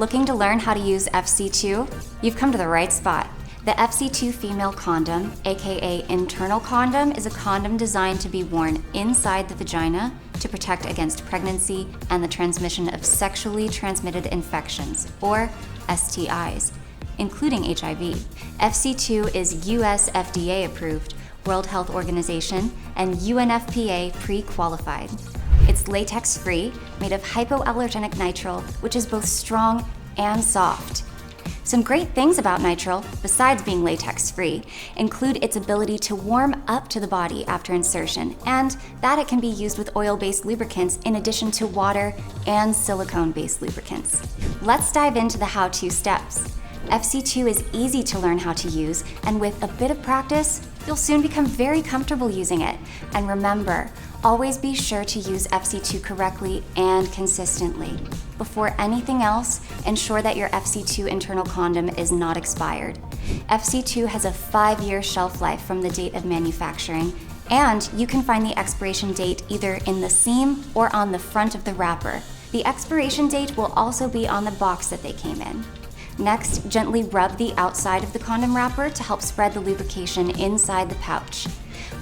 Looking to learn how to use FC2? You've come to the right spot. The FC2 Female Condom, aka internal condom, is a condom designed to be worn inside the vagina to protect against pregnancy and the transmission of sexually transmitted infections, or STIs, including HIV. FC2 is US FDA approved, World Health Organization, and UNFPA pre-qualified. It's latex-free, made of hypoallergenic nitrile, which is both strong and soft. Some great things about nitrile, besides being latex-free, include its ability to warm up to the body after insertion, and that it can be used with oil-based lubricants in addition to water and silicone-based lubricants. Let's dive into the how-to steps. FC2 is easy to learn how to use, and with a bit of practice, you'll soon become very comfortable using it. And remember, always be sure to use FC2 correctly and consistently. Before anything else, ensure that your FC2 internal condom is not expired. FC2 has a 5-year shelf life from the date of manufacturing, and you can find the expiration date either in the seam or on the front of the wrapper. The expiration date will also be on the box that they came in. Next, gently rub the outside of the condom wrapper to help spread the lubrication inside the pouch.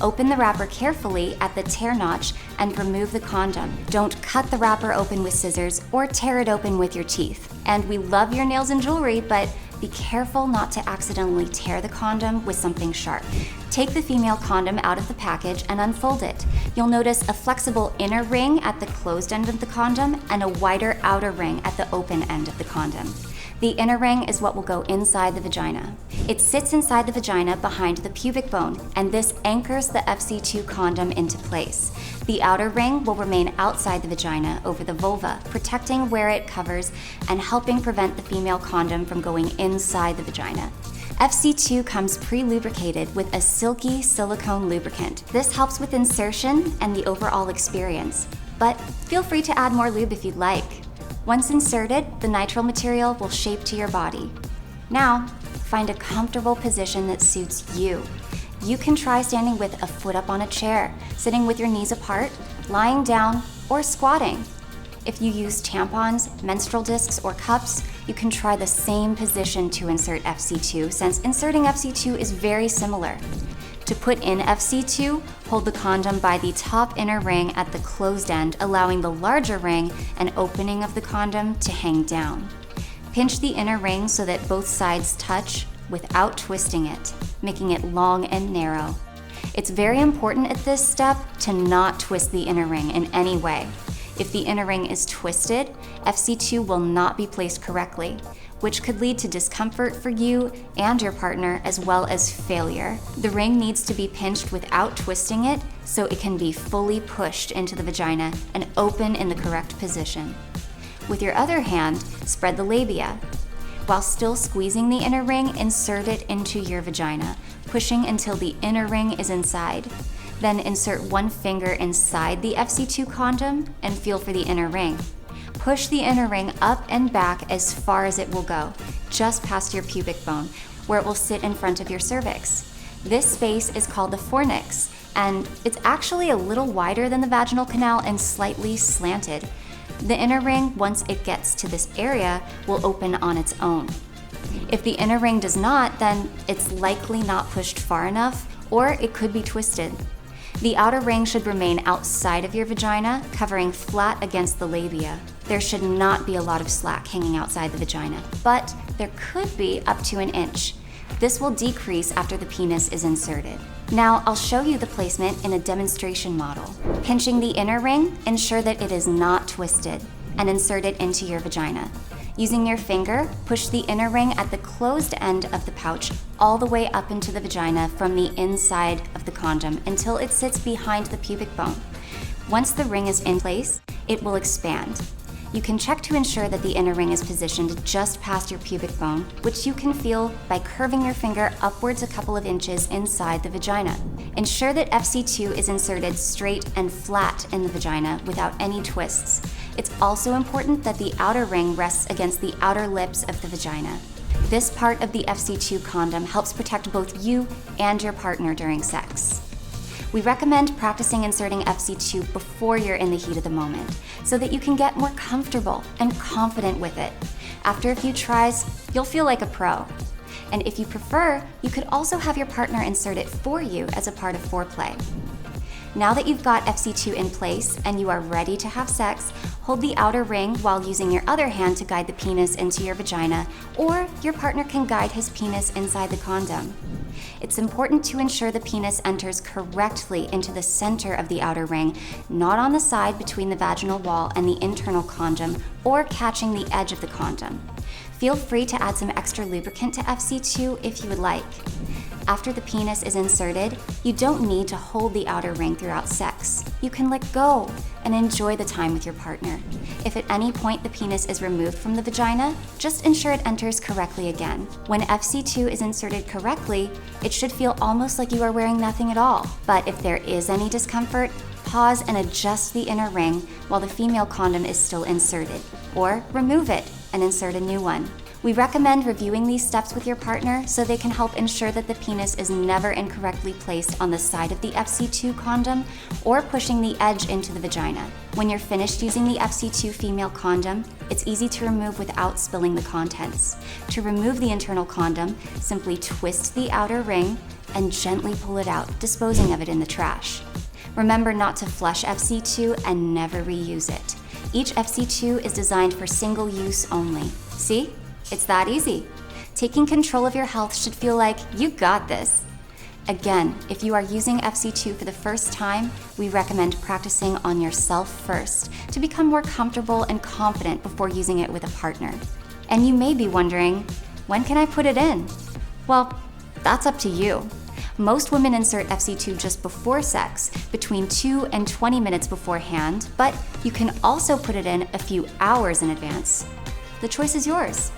Open the wrapper carefully at the tear notch and remove the condom. Don't cut the wrapper open with scissors or tear it open with your teeth. And we love your nails and jewelry, but be careful not to accidentally tear the condom with something sharp. Take the female condom out of the package and unfold it. You'll notice a flexible inner ring at the closed end of the condom and a wider outer ring at the open end of the condom. The inner ring is what will go inside the vagina. It sits inside the vagina behind the pubic bone, and this anchors the FC2 condom into place. The outer ring will remain outside the vagina over the vulva, protecting where it covers and helping prevent the female condom from going inside the vagina. FC2 comes pre-lubricated with a silky silicone lubricant. This helps with insertion and the overall experience, but feel free to add more lube if you'd like. Once inserted, the nitrile material will shape to your body. Now, find a comfortable position that suits you. You can try standing with a foot up on a chair, sitting with your knees apart, lying down, or squatting. If you use tampons, menstrual discs, or cups, you can try the same position to insert FC2, since inserting FC2 is very similar. To put in FC2, hold the condom by the top inner ring at the closed end, allowing the larger ring and opening of the condom to hang down. Pinch the inner ring so that both sides touch without twisting it, making it long and narrow. It's very important at this step to not twist the inner ring in any way. If the inner ring is twisted, FC2 will not be placed correctly, which could lead to discomfort for you and your partner, as well as failure. The ring needs to be pinched without twisting it so it can be fully pushed into the vagina and open in the correct position. With your other hand, spread the labia. While still squeezing the inner ring, insert it into your vagina, pushing until the inner ring is inside. Then insert one finger inside the FC2 condom and feel for the inner ring. Push the inner ring up and back as far as it will go, just past your pubic bone, where it will sit in front of your cervix. This space is called the fornix, and it's actually a little wider than the vaginal canal and slightly slanted. The inner ring, once it gets to this area, will open on its own. If the inner ring does not, then it's likely not pushed far enough, or it could be twisted. The outer ring should remain outside of your vagina, covering flat against the labia. There should not be a lot of slack hanging outside the vagina, but there could be up to an inch. This will decrease after the penis is inserted. Now, I'll show you the placement in a demonstration model. Pinching the inner ring, ensure that it is not twisted, and insert it into your vagina. Using your finger, push the inner ring at the closed end of the pouch all the way up into the vagina from the inside of the condom until it sits behind the pubic bone. Once the ring is in place, it will expand. You can check to ensure that the inner ring is positioned just past your pubic bone, which you can feel by curving your finger upwards a couple of inches inside the vagina. Ensure that FC2 is inserted straight and flat in the vagina without any twists. It's also important that the outer ring rests against the outer lips of the vagina. This part of the FC2 condom helps protect both you and your partner during sex. We recommend practicing inserting FC2 before you're in the heat of the moment, so that you can get more comfortable and confident with it. After a few tries, you'll feel like a pro. And if you prefer, you could also have your partner insert it for you as a part of foreplay. Now that you've got FC2 in place and you are ready to have sex, hold the outer ring while using your other hand to guide the penis into your vagina, or your partner can guide his penis inside the condom. It's important to ensure the penis enters correctly into the center of the outer ring, not on the side between the vaginal wall and the internal condom, or catching the edge of the condom. Feel free to add some extra lubricant to FC2 if you would like. After the penis is inserted, you don't need to hold the outer ring throughout sex. You can let go and enjoy the time with your partner. If at any point the penis is removed from the vagina, just ensure it enters correctly again. When FC2 is inserted correctly, it should feel almost like you are wearing nothing at all. But if there is any discomfort, pause and adjust the inner ring while the female condom is still inserted, or remove it and insert a new one. We recommend reviewing these steps with your partner so they can help ensure that the penis is never incorrectly placed on the side of the FC2 condom or pushing the edge into the vagina. When you're finished using the FC2 female condom, it's easy to remove without spilling the contents. To remove the internal condom, simply twist the outer ring and gently pull it out, disposing of it in the trash. Remember not to flush FC2 and never reuse it. Each FC2 is designed for single use only. See? It's that easy. Taking control of your health should feel like you got this. Again, if you are using FC2 for the first time, we recommend practicing on yourself first to become more comfortable and confident before using it with a partner. And you may be wondering, when can I put it in? Well, that's up to you. Most women insert FC2 just before sex, between 2 and 20 minutes beforehand, but you can also put it in a few hours in advance. The choice is yours.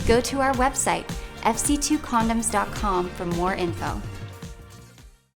Go to our website, fc2condoms.com, for more info.